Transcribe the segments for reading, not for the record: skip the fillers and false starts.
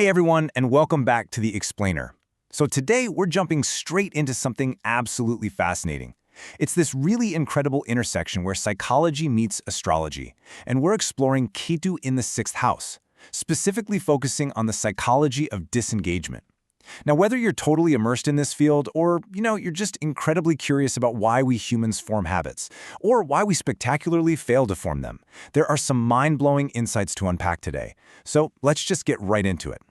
Hey everyone, and welcome back to The Explainer. So today we're jumping straight into something absolutely fascinating. It's this really incredible intersection where psychology meets astrology, and we're exploring Ketu in the sixth house, specifically focusing on the psychology of disengagement. Now, whether you're totally immersed in this field or, you're just incredibly curious about why we humans form habits, or why we spectacularly fail to form them, there are some mind-blowing insights to unpack today. So let's just get right into it.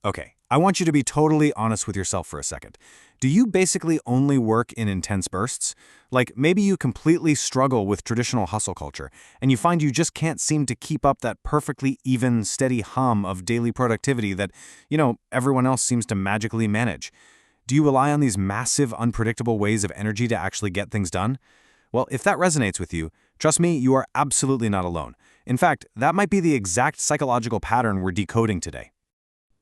Okay, I want you to be totally honest with yourself for a second. Do you basically only work in intense bursts? Like maybe you completely struggle with traditional hustle culture, and you find you just can't seem to keep up that perfectly even, steady hum of daily productivity that, everyone else seems to magically manage. Do you rely on these massive, unpredictable ways of energy to actually get things done? Well, if that resonates with you, trust me, you are absolutely not alone. In fact, that might be the exact psychological pattern we're decoding today.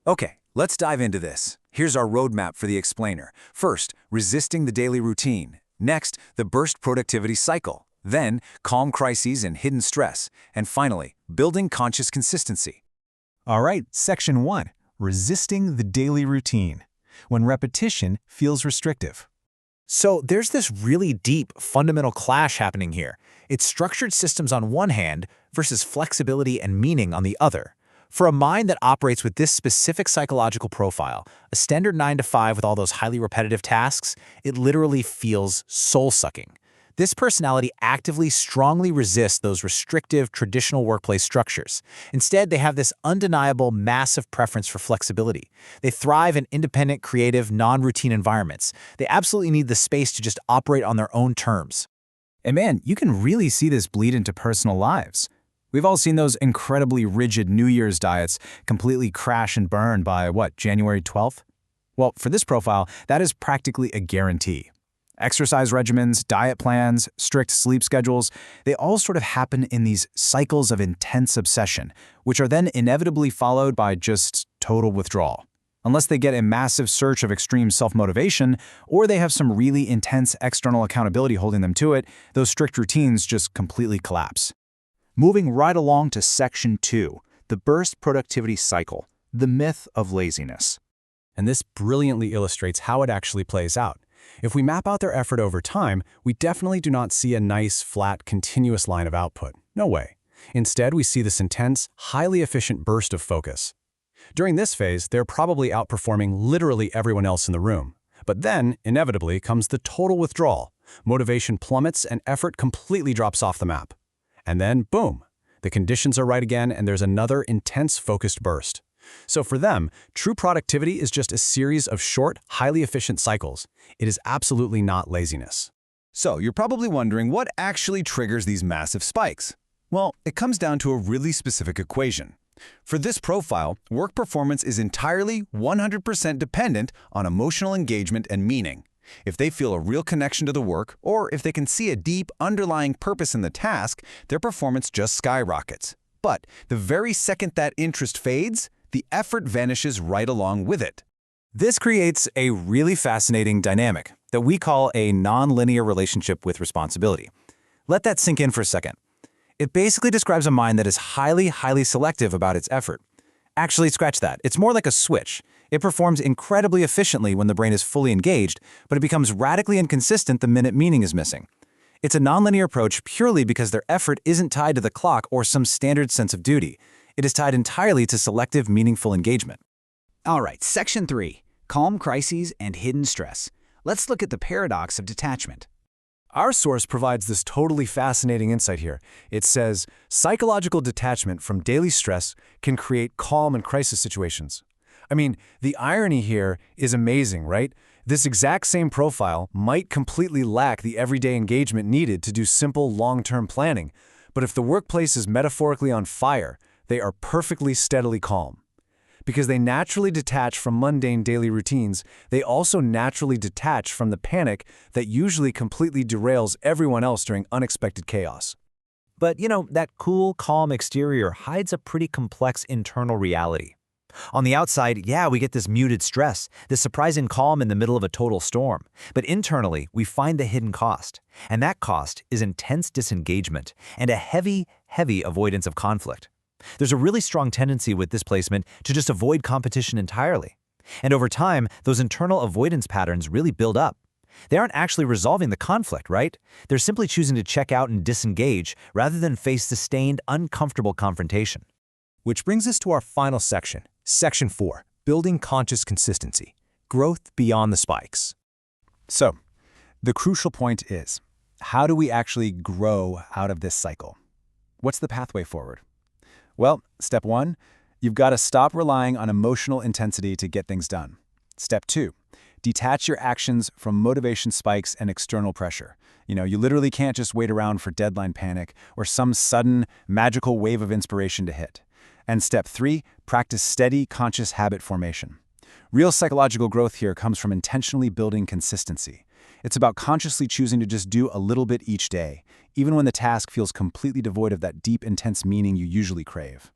Okay, let's dive into this. Here's our roadmap for the explainer. First, resisting the daily routine. Next, the burst productivity cycle. Then, calm crises and hidden stress. And finally, building conscious consistency. All right, Section 1, resisting the daily routine, when repetition feels restrictive. So there's this really deep, fundamental clash happening here. It's structured systems on one hand versus flexibility and meaning on the other. For a mind that operates with this specific psychological profile, a standard 9 to 5 with all those highly repetitive tasks, it literally feels soul-sucking. This personality actively, strongly resists those restrictive, traditional workplace structures. Instead, they have this undeniable, massive preference for flexibility. They thrive in independent, creative, non-routine environments. They absolutely need the space to just operate on their own terms. And man, you can really see this bleed into personal lives. We've all seen those incredibly rigid New Year's diets completely crash and burn by, January 12th? Well, for this profile, that is practically a guarantee. Exercise regimens, diet plans, strict sleep schedules, they all sort of happen in these cycles of intense obsession, which are then inevitably followed by just total withdrawal. Unless they get a massive surge of extreme self-motivation, or they have some really intense external accountability holding them to it, those strict routines just completely collapse. Moving right along to Section 2, the burst productivity cycle, the myth of laziness. And this brilliantly illustrates how it actually plays out. If we map out their effort over time, we definitely do not see a nice, flat, continuous line of output. No way. Instead, we see this intense, highly efficient burst of focus. During this phase, they're probably outperforming literally everyone else in the room. But then, inevitably, comes the total withdrawal. Motivation plummets and effort completely drops off the map. And then, boom, the conditions are right again and there's another intense focused burst. So for them, true productivity is just a series of short, highly efficient cycles. It is absolutely not laziness. So you're probably wondering what actually triggers these massive spikes. Well, it comes down to a really specific equation. For this profile, work performance is entirely 100% dependent on emotional engagement and meaning. If they feel a real connection to the work, or if they can see a deep, underlying purpose in the task, their performance just skyrockets. But the very second that interest fades, the effort vanishes right along with it. This creates a really fascinating dynamic that we call a nonlinear relationship with responsibility. Let that sink in for a second. It basically describes a mind that is highly, highly selective about its effort. Actually, scratch that. It's more like a switch. It performs incredibly efficiently when the brain is fully engaged, but it becomes radically inconsistent the minute meaning is missing. It's a nonlinear approach purely because their effort isn't tied to the clock or some standard sense of duty. It is tied entirely to selective, meaningful engagement. All right, Section 3, calm crises and hidden stress. Let's look at the paradox of detachment. Our source provides this totally fascinating insight here. It says, psychological detachment from daily stress can create calm and crisis situations. I mean, the irony here is amazing, right? This exact same profile might completely lack the everyday engagement needed to do simple, long-term planning. But if the workplace is metaphorically on fire, they are perfectly steadily calm. Because they naturally detach from mundane daily routines, they also naturally detach from the panic that usually completely derails everyone else during unexpected chaos. But, that cool, calm exterior hides a pretty complex internal reality. On the outside, we get this muted stress, this surprising calm in the middle of a total storm. But internally, we find the hidden cost. And that cost is intense disengagement and a heavy, heavy avoidance of conflict. There's a really strong tendency with this placement to just avoid competition entirely. And over time, those internal avoidance patterns really build up. They aren't actually resolving the conflict, right? They're simply choosing to check out and disengage rather than face sustained, uncomfortable confrontation. Which brings us to our final section, Section 4, Building Conscious Consistency, Growth Beyond the Spikes. So, the crucial point is, how do we actually grow out of this cycle? What's the pathway forward? Well, step 1, you've got to stop relying on emotional intensity to get things done. Step 2, detach your actions from motivation spikes and external pressure. You literally can't just wait around for deadline panic or some sudden, magical wave of inspiration to hit. And step 3, practice steady, conscious habit formation. Real psychological growth here comes from intentionally building consistency. It's about consciously choosing to just do a little bit each day, even when the task feels completely devoid of that deep, intense meaning you usually crave.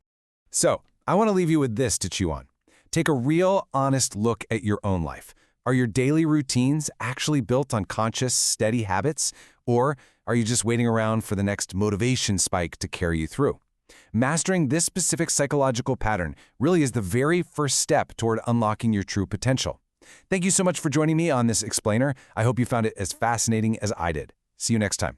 So, I want to leave you with this to chew on. Take a real, honest look at your own life. Are your daily routines actually built on conscious, steady habits? Or are you just waiting around for the next motivation spike to carry you through? Mastering this specific psychological pattern really is the very first step toward unlocking your true potential. Thank you so much for joining me on this explainer. I hope you found it as fascinating as I did. See you next time.